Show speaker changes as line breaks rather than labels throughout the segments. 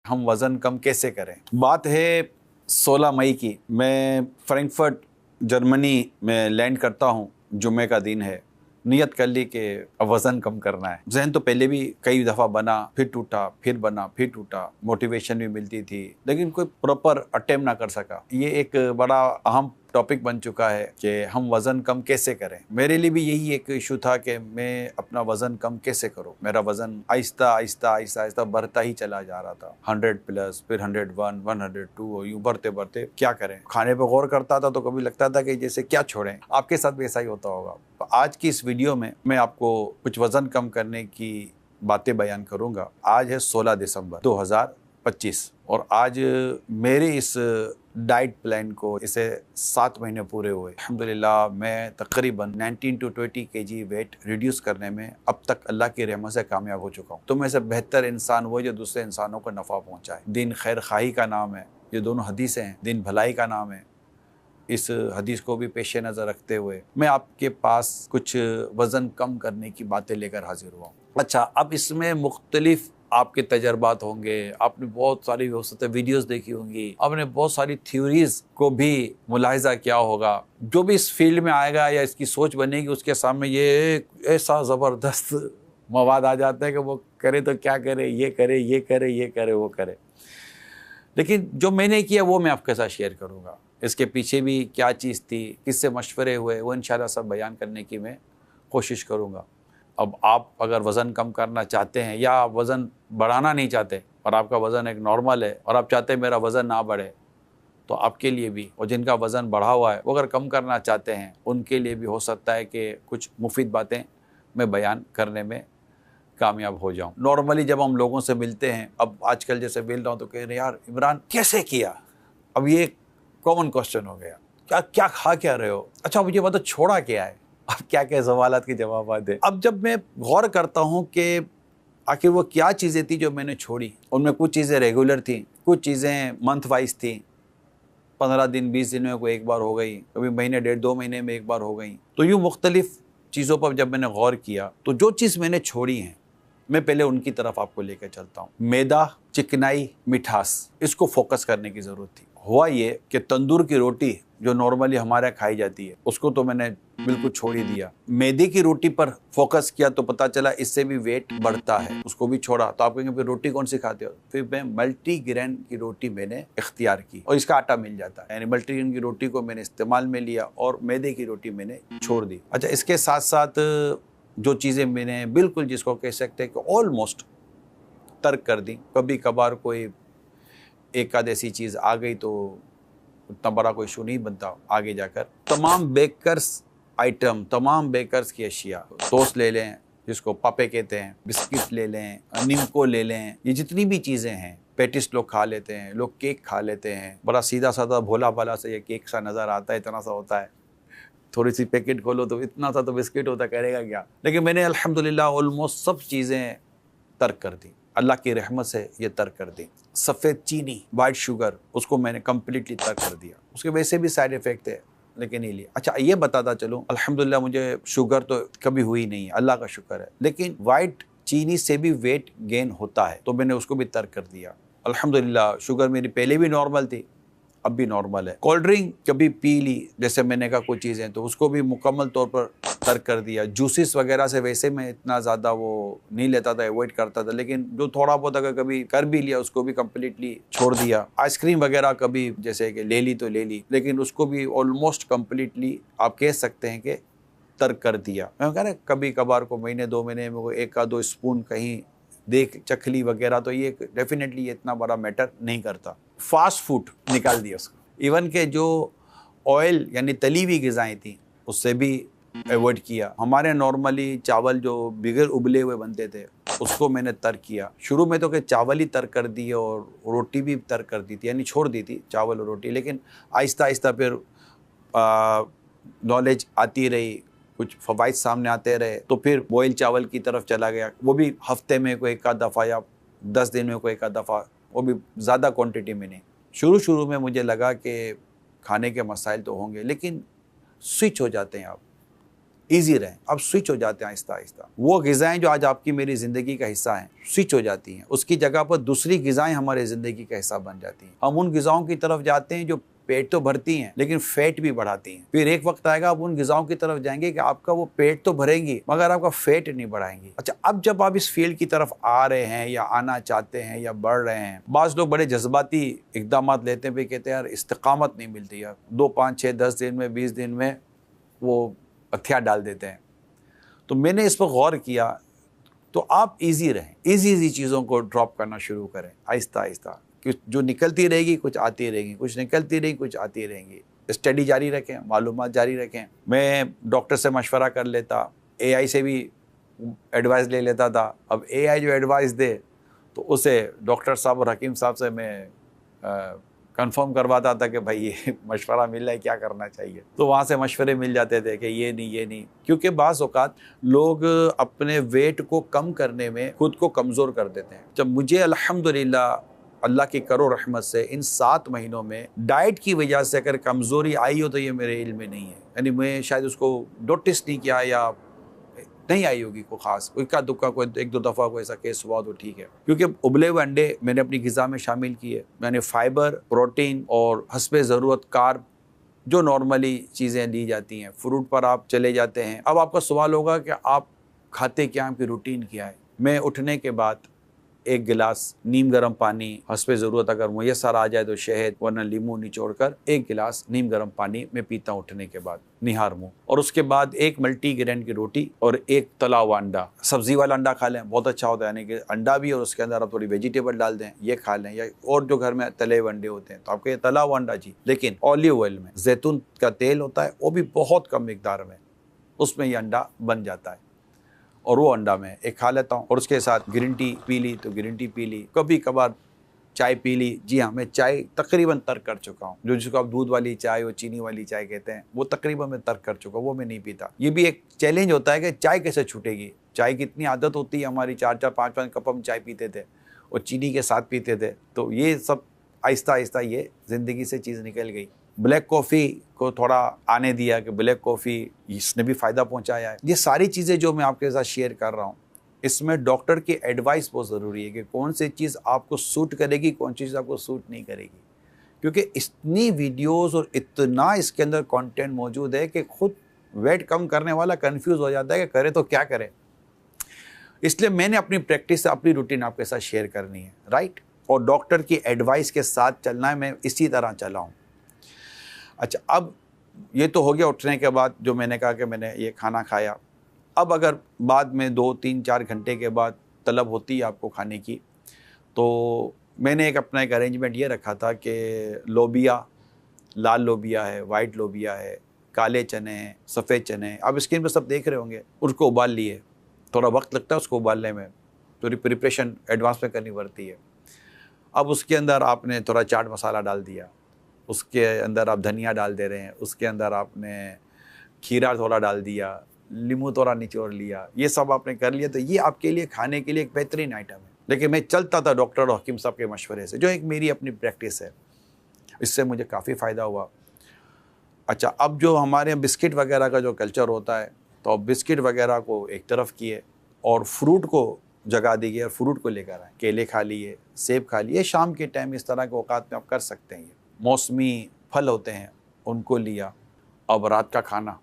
हम वज़न कम कैसे करें। बात है 16 मई की। मैं फ्रैंकफर्ट जर्मनी में लैंड करता हूँ। जुम्मे का दिन है। नियत कर ली कि वज़न कम करना है। जहन तो पहले भी कई दफ़ा बना, फिर टूटा, फिर बना, फिर टूटा। मोटिवेशन भी मिलती थी, लेकिन कोई प्रॉपर अटेम्प्ट ना कर सका। ये एक बड़ा अहम टॉपिक बन चुका है कि हम वज़न कम कैसे करें। मेरे लिए भी यही एक इशू था कि मैं अपना वज़न कम कैसे करूं। मेरा वज़न आहिस्ता आहिस्ता आहिस्ता आहिस्ता बढ़ता ही चला जा रहा था। 100 प्लस, फिर 101, 102 और यूं बढ़ते बढ़ते क्या करें। खाने पर गौर करता था तो कभी लगता था कि जैसे क्या छोड़ें। आपके साथ भी ऐसा ही होता होगा। तो आज की इस वीडियो में मैं आपको कुछ वज़न कम करने की बातें बयान करूंगा। आज है 16 दिसंबर 2025 और आज मेरे इस डाइट प्लान को इसे 7 महीने पूरे हुए। अल्हम्दुलिल्लाह मैं तकरीबन 19 to 20 kg वेट रिड्यूस करने में अब तक अल्लाह की रहमत से कामयाब हो चुका हूँ। तो मैं से बेहतर इंसान वो जो दूसरे इंसानों को नफ़ा पहुँचाए। दिन खैर खाही का नाम है। ये दोनों हदीसें हैं। दिन भलाई का नाम है। इस हदीस को भी पेश नज़र रखते हुए मैं आपके पास कुछ वज़न कम करने की बातें लेकर हाजिर हुआ हूँ। अच्छा, अब इसमें मुख्तलिफ आपके तजर्बात होंगे। आपने बहुत सारी हो सकते वीडियोस देखी होंगी। आपने बहुत सारी थ्योरीज को भी मुलाहिजा किया होगा। जो भी इस फील्ड में आएगा या इसकी सोच बनेगी उसके सामने ये ऐसा ज़बरदस्त मवाद आ जाता है कि वो करे तो क्या करे, ये करे, ये करे, ये करे, वो करे। लेकिन जो मैंने किया वो मैं आपके साथ शेयर करूँगा। इसके पीछे भी क्या चीज़ थी, किससे मशवरे हुए, वो इंशाल्लाह सब बयान करने की मैं कोशिश करूँगा। अब आप अगर वज़न कम करना चाहते हैं या आप वज़न बढ़ाना नहीं चाहते और आपका वज़न एक नॉर्मल है और आप चाहते हैं मेरा वज़न ना बढ़े, तो आपके लिए भी, और जिनका वज़न बढ़ा हुआ है वो अगर कम करना चाहते हैं उनके लिए भी हो सकता है कि कुछ मुफीद बातें मैं बयान करने में कामयाब हो जाऊं। नॉर्मली जब हम लोगों से मिलते हैं, अब आजकल जैसे मिल रहा हूँ तो कह रहे यार इमरान कैसे किया। अब ये कॉमन क्वेश्चन हो गया, क्या क्या खा क्या रहे हो। अच्छा मुझे बताओ छोड़ा क्या है। अब क्या क्या सवालात के जवाब दे। अब जब मैं गौर करता हूँ कि आखिर वो क्या चीज़ें थी जो मैंने छोड़ी। उनमें कुछ चीज़ें रेगुलर थी, कुछ चीज़ें मंथ वाइज थी। 15 दिन 20 दिन में कोई एक बार हो गई, कभी महीने 1.5-2 महीने में एक बार हो गई। तो यूँ मुख्तलिफ चीज़ों पर जब मैंने गौर किया तो जो चीज़ मैंने छोड़ी है मैं पहले उनकी तरफ आपको लेकर चलता हूँ। मैदा, चिकनाई, मिठास, इसको फोकस करने की ज़रूरत थी। हुआ ये कि तंदूर की रोटी जो नॉर्मली हमारे यहाँ खाई जाती है उसको तो मैंने बिल्कुल छोड़ ही दिया। मैदे की रोटी पर फोकस किया तो पता चला इससे भी वेट बढ़ता है, उसको भी छोड़ा। तो आप कहेंगे फिर रोटी कौन सी खाते हो। फिर मैं मल्टीग्रेन की रोटी मैंने इख्तियार की और इसका आटा मिल जाता है, यानी मल्टीग्रेन की रोटी को मैंने इस्तेमाल में लिया और मैदे की रोटी मैंने छोड़ दी। अच्छा, इसके साथ साथ जो चीज़ें मैंने बिल्कुल जिसको कह सकते हैं कि ऑलमोस्ट तर्क कर दी। कभी कभार कोई एक आध ऐसी चीज़ आ गई तो उतना बड़ा कोई इशू नहीं बनता आगे जाकर। तमाम बेकर्स आइटम, तमाम बेकर्स की अशिया, टोस्ट ले लें जिसको पापे कहते हैं, बिस्किट ले लें, निम्को ले लें, ये जितनी भी चीज़ें हैं, पेटिस लोग खा लेते हैं, लोग केक खा लेते हैं। बड़ा सीधा साधा भोला भाला से ये केक सा नज़र आता है, इतना सा होता है। थोड़ी सी पैकेट खोलो तो इतना सा तो बिस्किट होता, करेगा क्या। लेकिन मैंने अल्हम्दुलिल्लाह ऑलमोस्ट सब चीज़ें तर्क कर दी। अल्लाह की रहमत से ये तर्क कर दी। सफ़ेद चीनी, वाइट शुगर, उसको मैंने कम्प्लीटली तर्क कर दिया। उसके वैसे भी साइड इफ़ेक्ट है लेकिन नहीं लिया। अच्छा ये बताता चलूँ, अल्हम्दुलिल्लाह मुझे शुगर तो कभी हुई नहीं है, अल्लाह का शुक्र है। लेकिन वाइट चीनी से भी वेट गेन होता है तो मैंने उसको भी तर्क कर दिया। अल्हम्दुलिल्लाह शुगर मेरी पहले भी नॉर्मल थी, अब भी नॉर्मल है। कोल्ड ड्रिंक कभी पी ली, जैसे मैंने कहा कुछ चीज़ें, तो उसको भी मुकम्मल तौर पर तर्क कर दिया। जूसेस वगैरह से वैसे मैं इतना ज़्यादा वो नहीं लेता था, अवॉइड करता था, लेकिन जो थोड़ा बहुत अगर कभी कर भी लिया उसको भी कम्प्लीटली छोड़ दिया। आइसक्रीम वगैरह कभी जैसे कि ले ली तो ले ली, लेकिन उसको भी ऑलमोस्ट कम्प्लीटली आप कह सकते हैं कि तर्क कर दिया। मैं कह रहा कभी कभार को महीने 2 महीने में वो 1 आध 2 स्पून कहीं देख चखली वगैरह, तो ये डेफिनेटली ये इतना बड़ा मैटर नहीं करता। फास्ट फूड निकाल दिया उसको। इवन के जो ऑयल यानी तली हुई ग़िज़ाएँ थी उससे भी अवॉइड किया। हमारे नॉर्मली चावल जो बगैर उबले हुए बनते थे उसको मैंने तर्क किया। शुरू में तो कि चावल ही तर्क कर दिए और रोटी भी तर्क कर दी थी, यानी छोड़ दी थी चावल और रोटी। लेकिन आहिस्ता आहिस्ता फिर नॉलेज आती रही, कुछ फ़वाइद सामने आते रहे, तो फिर बॉयल चावल की तरफ चला गया। वो भी हफ्ते में कोई एक आध दफ़ा या 10 दिन में कोई एक आध दफ़ा, वो भी ज़्यादा क्वांटिटी में नहीं। शुरू में मुझे लगा कि खाने के मसाइल तो होंगे, लेकिन स्विच हो जाते हैं आप। ईजी रहें। अब स्विच हो जाते हैं आहिस्ता आहिस्ता। वो ग़िज़ाएँ जो आज आपकी मेरी ज़िंदगी का हिस्सा हैं स्विच हो जाती हैं, उसकी जगह पर दूसरी ग़िज़ाएँ हमारे ज़िंदगी का हिस्सा बन जाती हैं। हम उन ग़िज़ाओं की तरफ जाते हैं जो पेट तो भरती हैं लेकिन फैट भी बढ़ाती हैं। फिर एक वक्त आएगा आप उन ग़िज़ाओं की तरफ जाएंगे कि आपका वो पेट तो भरेंगी मगर आपका फैट नहीं बढ़ाएंगी। अच्छा, अब जब आप इस फील्ड की तरफ आ रहे हैं या आना चाहते हैं या बढ़ रहे हैं, बाज़ लोग बड़े जज्बाती इक़दामात लेते हैं, भी कहते हैं यार इस्तिक़ामत नहीं मिलती यार, 2, 5, 6, 10 दिन में 20 दिन में वो हथियार डाल देते हैं। तो मैंने इस पर गौर किया, तो आप ईजी रहें, ईजी चीज़ों को ड्रॉप करना शुरू करें आहिस्ता आहिस्ता, कि जो निकलती रहेगी कुछ आती रहेगी, कुछ निकलती रहेगी कुछ आती रहेंगी। स्टडी जारी रखें, मालूमात जारी रखें। मैं डॉक्टर से मशवरा कर लेता, एआई से भी एडवाइस ले लेता था। अब एआई जो एडवाइस दे तो उसे डॉक्टर साहब और हकीम साहब से मैं कंफर्म करवाता था कि भाई ये मशवरा मिल रहा है, क्या करना चाहिए। तो वहाँ से मशवरे मिल जाते थे कि ये नहीं, क्योंकि बाज़ औक़ात लोग अपने वेट को कम करने में खुद को कमज़ोर कर देते हैं। जब मुझे अल्हम्दुलिल्लाह अल्लाह की करो रहमत से इन 7 महीनों में डाइट की वजह से अगर कमज़ोरी आई हो तो ये मेरे इल्म में नहीं है, यानी मैं शायद उसको नोटिस नहीं किया या नहीं आई होगी कोई ख़ास, कोई का दुक्का कोई 1-2 दफ़ा कोई ऐसा केस हुआ तो ठीक है। क्योंकि उबले हुए अंडे मैंने अपनी ग़िज़ा में शामिल किए, मैंने फ़ाइबर, प्रोटीन और हस्बे ज़रूरत कार्ब जो नॉर्मली चीज़ें ली जाती हैं, फ्रूट पर आप चले जाते हैं। अब आपका सवाल होगा कि आप खाते क्या, आपकी रूटीन क्या है। मैं उठने के बाद 1 गिलास नीम गर्म पानी, हस्बे ज़रूरत अगर मुयस्सर आ जाए तो शहद वरना लीमू निचोड़ कर 1 गिलास नीम गर्म पानी मैं पीता हूँ उठने के बाद, निहार मुँह। और उसके बाद 1 मल्टीग्रेन की रोटी और 1 तला हुआ अंडा, सब्ज़ी वाला अंडा खा लें, बहुत अच्छा होता है, यानी कि अंडा भी और उसके अंदर आप थोड़ी वेजिटेबल डाल दें, ये खा लें। या और जो घर में तले हुए अंडे होते हैं तो आपको ये तला हुआ अंडा जी, लेकिन ऑलिव ऑयल में, जैतून का तेल होता है वो भी बहुत कम मिकदार में, उसमें ये अंडा बन जाता है और वो अंडा मैं एक खा लेता हूँ। और उसके साथ ग्रीन टी पी ली तो ग्रीन टी पी ली, कभी कभार चाय पी ली। जी हाँ, मैं चाय तकरीबन तर्क कर चुका हूँ, जो जिसको आप दूध वाली चाय और चीनी वाली चाय कहते हैं वो तकरीबन मैं तर्क कर चुका हूँ, वो मैं नहीं पीता। ये भी एक चैलेंज होता है कि चाय कैसे छूटेगी। चाय की इतनी आदत होती है हमारी, 4-4, 5-5 कप हम चाय पीते थे और चीनी के साथ पीते थे, तो ये सब आहिस्ता आहिस्ता ये ज़िंदगी से चीज़ निकल गई। ब्लैक कॉफ़ी को थोड़ा आने दिया कि ब्लैक कॉफ़ी इसने भी फ़ायदा पहुंचाया है। ये सारी चीज़ें जो मैं आपके साथ शेयर कर रहा हूँ, इसमें डॉक्टर की एडवाइस बहुत ज़रूरी है कि कौन सी चीज़ आपको सूट करेगी, कौन सी चीज़ आपको सूट नहीं करेगी। क्योंकि इतनी वीडियोज़ और इतना इसके अंदर कंटेंट मौजूद है कि खुद वेट कम करने वाला कंफ्यूज हो जाता है कि करे तो क्या करे। इसलिए मैंने अपनी प्रैक्टिस, अपनी रूटीन आपके साथ शेयर करनी है, राइट। और डॉक्टर की एडवाइस के साथ चलना है, मैं इसी तरह चला हूँ। अच्छा, अब ये तो हो गया उठने के बाद जो मैंने कहा कि मैंने ये खाना खाया। अब अगर बाद में 2, 3, 4 घंटे के बाद तलब होती है आपको खाने की, तो मैंने अपना एक अरेंजमेंट ये रखा था कि लोबिया, लाल लोबिया है, वाइट लोबिया है, काले चने हैं, सफ़ेद चने हैं, आप स्क्रीन पर सब देख रहे होंगे, उसको उबाल लिए। थोड़ा वक्त लगता है उसको उबालने में, थोड़ी प्रिपरेशन एडवांस में करनी पड़ती है। अब उसके अंदर आपने थोड़ा चाट मसाला डाल दिया, उसके अंदर आप धनिया डाल दे रहे हैं, उसके अंदर आपने खीरा थोड़ा डाल दिया, नींबू थोड़ा निचोड़ लिया, ये सब आपने कर लिया। तो ये आपके लिए खाने के लिए एक बेहतरीन आइटम है। लेकिन मैं चलता था डॉक्टर और हकीम साहब के मशवरे से, जो एक मेरी अपनी प्रैक्टिस है, इससे मुझे काफ़ी फ़ायदा हुआ। अच्छा, अब जो हमारे यहाँ बिस्किट वगैरह का जो कल्चर होता है, तो अब बिस्किट वगैरह को एक तरफ किए और फ्रूट को जगा दी गई और फ्रूट को लेकर आए। केले खा लिए, सेब खा लिए, शाम के टाइम इस तरह के औकात में आप कर सकते हैं। ये मौसमी फल होते हैं, उनको लिया। अब रात का खाना,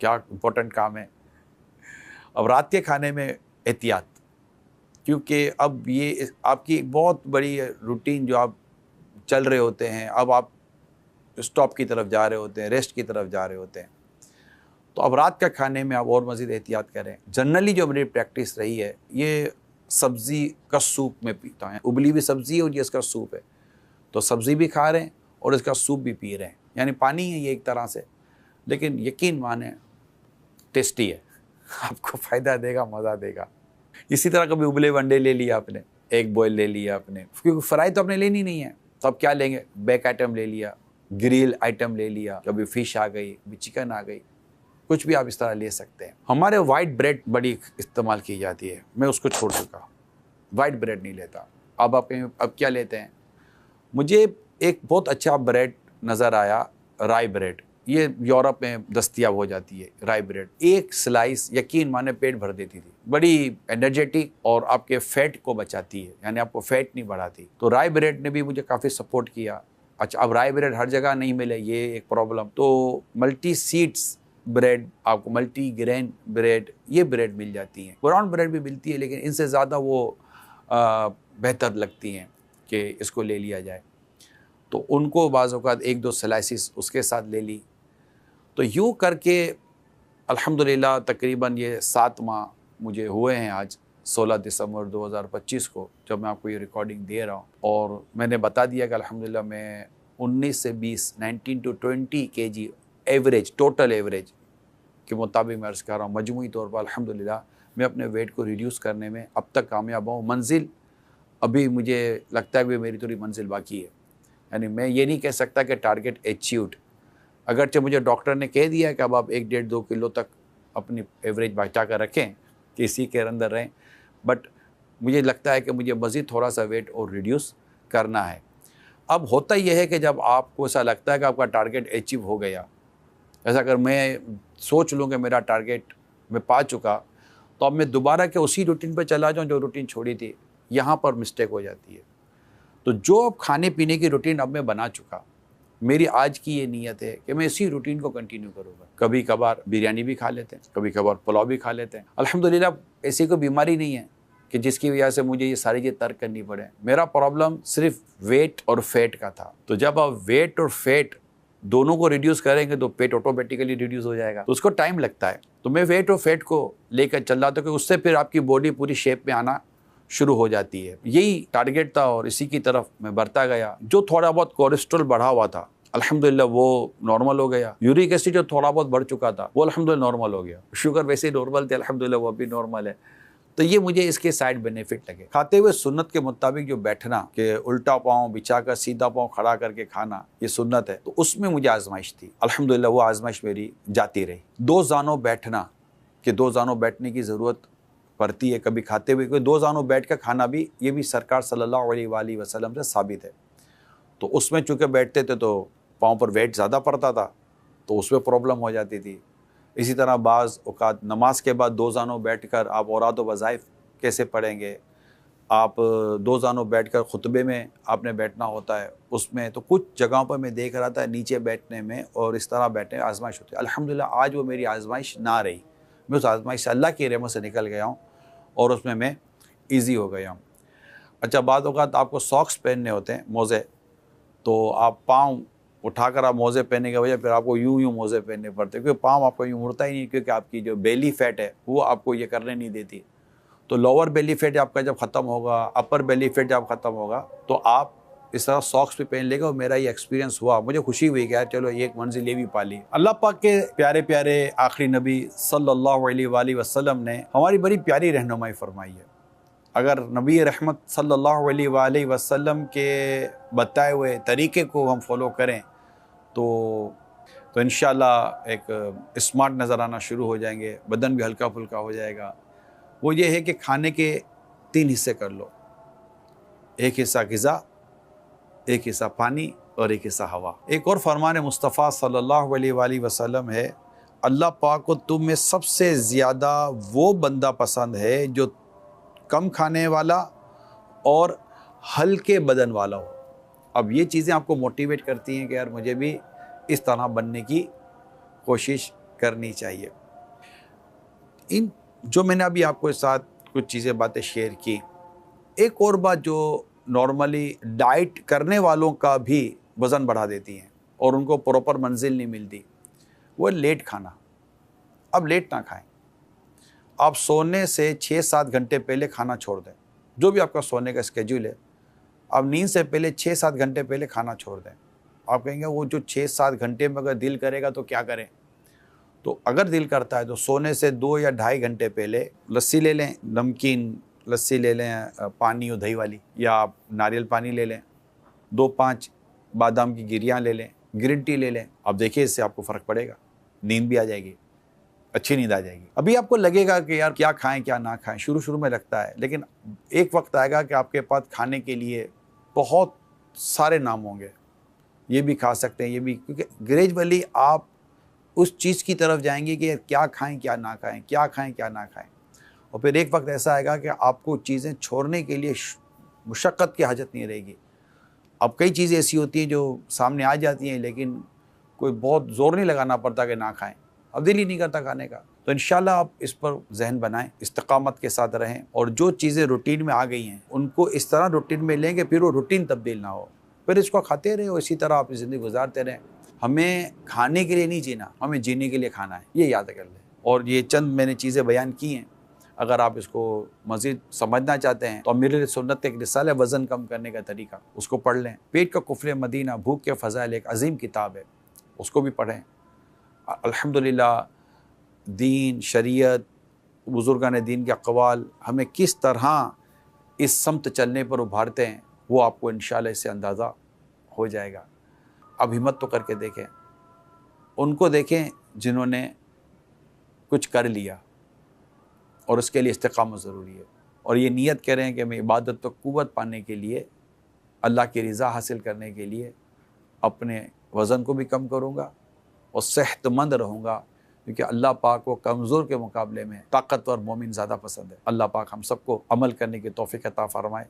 क्या इम्पोर्टेंट काम है। अब रात के खाने में एहतियात, क्योंकि अब ये आपकी बहुत बड़ी रूटीन जो आप चल रहे होते हैं, अब आप स्टॉप की तरफ जा रहे होते हैं, रेस्ट की तरफ जा रहे होते हैं, तो अब रात का खाने में आप और मज़ीद एहतियात करें। जनरली जो मेरी प्रैक्टिस रही है, ये सब्ज़ी का सूप में पीता है, उबली हुई सब्ज़ी है और ये इसका सूप है, तो सब्ज़ी भी खा रहे हैं और इसका सूप भी पी रहे हैं, यानी पानी है ये एक तरह से, लेकिन यकीन माने टेस्टी है, आपको फ़ायदा देगा, मज़ा देगा। इसी तरह कभी उबले अंडे ले लिया आपने, एग बॉयल ले लिया आपने, क्योंकि फ्राई तो आपने लेनी नहीं है, तो आप क्या लेंगे, बेक आइटम ले लिया, ग्रिल आइटम ले लिया, कभी फ़िश आ गई, कभी चिकन आ गई, कुछ भी आप इस तरह ले सकते हैं। हमारे वाइट ब्रेड बड़ी इस्तेमाल की जाती है, मैं उसको छोड़ चुका, वाइट ब्रेड नहीं लेता। अब क्या लेते हैं, मुझे एक बहुत अच्छा ब्रेड नज़र आया, राई ब्रेड, ये यूरोप में दस्तयाब हो जाती है राई ब्रेड। एक स्लाइस यकीन माने पेट भर देती थी, बड़ी एनर्जेटिक और आपके फैट को बचाती है, यानी आपको फैट नहीं बढ़ाती। तो राई ब्रेड ने भी मुझे काफ़ी सपोर्ट किया। अच्छा, अब राई ब्रेड हर जगह नहीं मिले, ये एक प्रॉब्लम। तो मल्टी सीड्स ब्रेड, आपको मल्टी ग्रेन ब्रेड, ये ब्रेड मिल जाती हैं। ब्राउन ब्रेड भी मिलती है, लेकिन इनसे ज़्यादा वो बेहतर लगती हैं कि इसको ले लिया जाए। तो उनको बाज़ औक़ात 1-2 स्लाइसिस उसके साथ ले ली। तो यूँ करके अल्हम्दुलिल्लाह तकरीबन ये 7 माह मुझे हुए हैं आज 16 दिसंबर 2025 को, जब मैं आपको ये रिकॉर्डिंग दे रहा हूँ। और मैंने बता दिया कि अल्हम्दुलिल्लाह मैं 19 से 20 19 to 20 kg average, total average के मुताबिक मैं अर्ज़ कर रहा हूँ, मजमूई तौर पर अल्हम्दुलिल्लाह मैं अपने वेट को रिड्यूस करने में अब तक कामयाब हूँ। मंजिल अभी मुझे लगता है कि मेरी थोड़ी मंजिल बाकी है, यानी मैं ये नहीं कह सकता कि टारगेट अचीव्ड। अगरचे मुझे डॉक्टर ने कह दिया कि अब आप 1-1.5-2 किलो तक अपनी एवरेज बचा कर रखें कि इसी के अंदर रहें, बट मुझे लगता है कि मुझे मज़ीद थोड़ा सा वेट और रिड्यूस करना है। अब होता यह है कि जब आपको ऐसा लगता है कि आपका टारगेट अचीव हो गया, ऐसा अगर मैं सोच लूँ कि मेरा टारगेट मैं पा चुका, तो अब मैं दोबारा के उसी रूटीन पर चला जाऊँ जो रूटीन छोड़ी थी, यहाँ पर मिस्टेक हो जाती है। तो जो अब खाने पीने की रूटीन अब मैं बना चुका, मेरी आज की ये नीयत है कि मैं इसी रूटीन को कंटिन्यू करूँगा। कभी कभार बिरयानी भी खा लेते हैं, कभी कभार पुलाव भी खा लेते हैं। अल्हम्दुलिल्लाह ऐसी कोई बीमारी नहीं है कि जिसकी वजह से मुझे ये सारी चीज़ तर्क करनी पड़े। मेरा प्रॉब्लम सिर्फ वेट और फैट का था। तो जब आप वेट और फैट दोनों को रिड्यूस करेंगे तो पेट ऑटोमेटिकली रिड्यूस हो जाएगा, तो उसको टाइम लगता है। तो मैं वेट और फैट को लेकर चल रहा था कि उससे फिर आपकी बॉडी पूरी शेप में आना शुरू हो जाती है। यही टारगेट था और इसी की तरफ मैं बढ़ता गया। जो थोड़ा बहुत कोलेस्ट्रॉल बढ़ा हुआ था अल्हम्दुलिल्लाह वो नॉर्मल हो गया। यूरिक एसिड जो थोड़ा बहुत बढ़ चुका था वो अल्हम्दुलिल्लाह नॉर्मल हो गया। शुगर वैसे ही नॉर्मल थे, अल्हम्दुलिल्लाह वो भी नॉर्मल है। तो ये मुझे इसके साइड बेनिफिट लगे। खाते हुए सुन्नत के मुताबिक जो बैठना, कि उल्टा पाँव बिछाकर सीधा पाँव खड़ा करके खाना, ये सुन्नत है। तो उसमें मुझे आजमाइश थी, अल्हम्दुलिल्लाह वो आजमाइश मेरी जाती रही। 2 जानों बैठना, कि 2 जानों बैठने की ज़रूरत पड़ती है कभी खाते हुए, कोई 2 जानों बैठ कर खाना भी, ये भी सरकार सल्लल्लाहु अलैहि वसल्लम से साबित है। तो उसमें चूँकि बैठते थे तो पाँव पर वेट ज़्यादा पड़ता था, तो उसमें प्रॉब्लम हो जाती थी। इसी तरह बाज़ औक़ात नमाज के बाद 2 जानों बैठकर आप औरात व वज़ाइफ कैसे पढ़ेंगे, आप 2 जानों बैठकर खुतबे में आपने बैठना होता है, उसमें तो कुछ जगहों पर मैं देख रहा था नीचे बैठने में और इस तरह बैठने में आजमाइश होती है। अल्हम्दुलिल्लाह आज वो मेरी आजमाइश ना रही, मैं उस आजमाइश से अल्लाह की रहमत से निकल गया हूँ और उसमें मैं ईज़ी हो गया हूँ। अच्छा, बाद औक़ात आपको सॉक्स पहनने होते हैं, मोज़े, तो आप पाँव उठाकर आप मोज़े पहनने के वजह फिर आपको यूँ मोज़े पहनने पड़ते हैं, क्योंकि पाँव आपको यूँ मुड़ता ही नहीं, क्योंकि आपकी जो बेली फैट है वो आपको ये करने नहीं देती। तो लोअर बेली फैट आपका जब ख़त्म होगा, अपर बेली फैट जब ख़त्म होगा, तो आप इस तरह सॉक्स भी पहन लेगा। और मेरा ये एक्सपीरियंस हुआ, मुझे खुशी हुई कि यार चलो एक मंजिल ये भी पा ली। अल्लाह पाक के प्यारे प्यारे आखिरी नबी सल्लल्लाहु अलैहि वसल्लम ने हमारी बड़ी प्यारी रहनुमाई फरमाई है। अगर नबी रहमत सल्लल्लाहु अलैहि वसल्लम के बताए हुए तरीक़े को हम फॉलो करें तो इंशाअल्लाह एक स्मार्ट नज़र आना शुरू हो जाएंगे, बदन भी हल्का फुल्का हो जाएगा। वो ये है कि खाने के 3 हिस्से कर लो, एक हिस्सा ग़िज़ा, एक हिस्सा पानी और एक हिस्सा हवा। एक और फरमान मुस्तफ़ा सल्लल्लाहु अलैहि वसल्लम है, अल्लाह पाक को तुम में सबसे ज़्यादा वो बंदा पसंद है जो कम खाने वाला और हल्के बदन वाला हो। अब ये चीज़ें आपको मोटिवेट करती हैं कि यार मुझे भी इस तरह बनने की कोशिश करनी चाहिए। इन जो मैंने अभी आपके साथ कुछ चीज़ें बातें शेयर की, एक और बात जो नॉर्मली डाइट करने वालों का भी वज़न बढ़ा देती हैं और उनको प्रॉपर मंजिल नहीं मिलती, वो लेट खाना। अब लेट ना खाएं, आप सोने से 6-7 घंटे पहले खाना छोड़ दें। जो भी आपका सोने का स्केड्यूल है, आप नींद से पहले 6-7 घंटे पहले खाना छोड़ दें। आप कहेंगे वो जो 6-7 घंटे में अगर दिल करेगा तो क्या करें? तो अगर दिल करता है तो सोने से 2 या ढाई घंटे पहले लस्सी ले लें, नमकीन लस्सी ले लें, पानी और दही वाली, या आप नारियल पानी ले लें, 2-5 बादाम की गिरियाँ ले लें, ग्रीन टी ले लें। अब देखिए इससे आपको फ़र्क पड़ेगा, नींद भी आ जाएगी, अच्छी नींद आ जाएगी। अभी आपको लगेगा कि यार क्या खाएं क्या ना खाएं, शुरू में लगता है, लेकिन एक वक्त आएगा कि आपके पास खाने के लिए बहुत सारे नाम होंगे, ये भी खा सकते हैं, ये भी, क्योंकि ग्रेजुअली आप उस चीज़ की तरफ जाएंगे कि यार क्या खाएं क्या ना खाएं, क्या खाएं क्या ना खाएं। और फिर एक वक्त ऐसा आएगा कि आपको चीज़ें छोड़ने के लिए मुशक्क़त की हाजत नहीं रहेगी। अब कई चीज़ें ऐसी होती हैं जो सामने आ जाती हैं, लेकिन कोई बहुत ज़ोर नहीं लगाना पड़ता कि ना खाएं, अब दिल ही नहीं करता खाने का। तो इंशाल्लाह आप इस पर जहन बनाएं, इस्तिक़ामत के साथ रहें, और जो चीज़ें रूटीन में आ गई हैं उनको इस तरह रूटीन में लें कि फिर वो रूटीन तब्दील ना हो, फिर इसको खाते रहें और इसी तरह आप ज़िंदगी गुजारते रहें। हमें खाने के लिए नहीं जीना, हमें जीने के लिए खाना है, ये याद कर लें। और ये चंद मैंने चीज़ें बयान की हैं, अगर आप इसको मज़ीद समझना चाहते हैं तो अमीर सुन्नत एक रिसाला वज़न कम करने का तरीका, उसको पढ़ लें। पेट का कुफ्र मदीना, भूख के फ़ज़ाइल, एक अजीम किताब है, उसको भी पढ़ें। अल्हम्दुलिल्लाह दीन, शरीयत, बुज़ुर्गान दीन के अक़वाल हमें किस तरह इस समत चलने पर उभारते हैं, वो आपको इंशाअल्लाह इससे अंदाज़ा हो जाएगा। अब हिम्मत तो करके देखें, उनको देखें जिन्होंने कुछ कर लिया, और उसके लिए इस्तिक़ामत ज़रूरी है। और ये नियत करें कि मैं इबादत पर क़ुव्वत पाने के लिए, अल्लाह की रज़ा हासिल करने के लिए अपने वज़न को भी कम करूँगा और सेहतमंद रहूँगा, क्योंकि अल्लाह पाक को कमज़ोर के मुकाबले में ताकतवर मोमिन ज़्यादा पसंद है। अल्लाह पाक हम सबको अमल करने की तौफ़ीक़ अता फ़रमाए।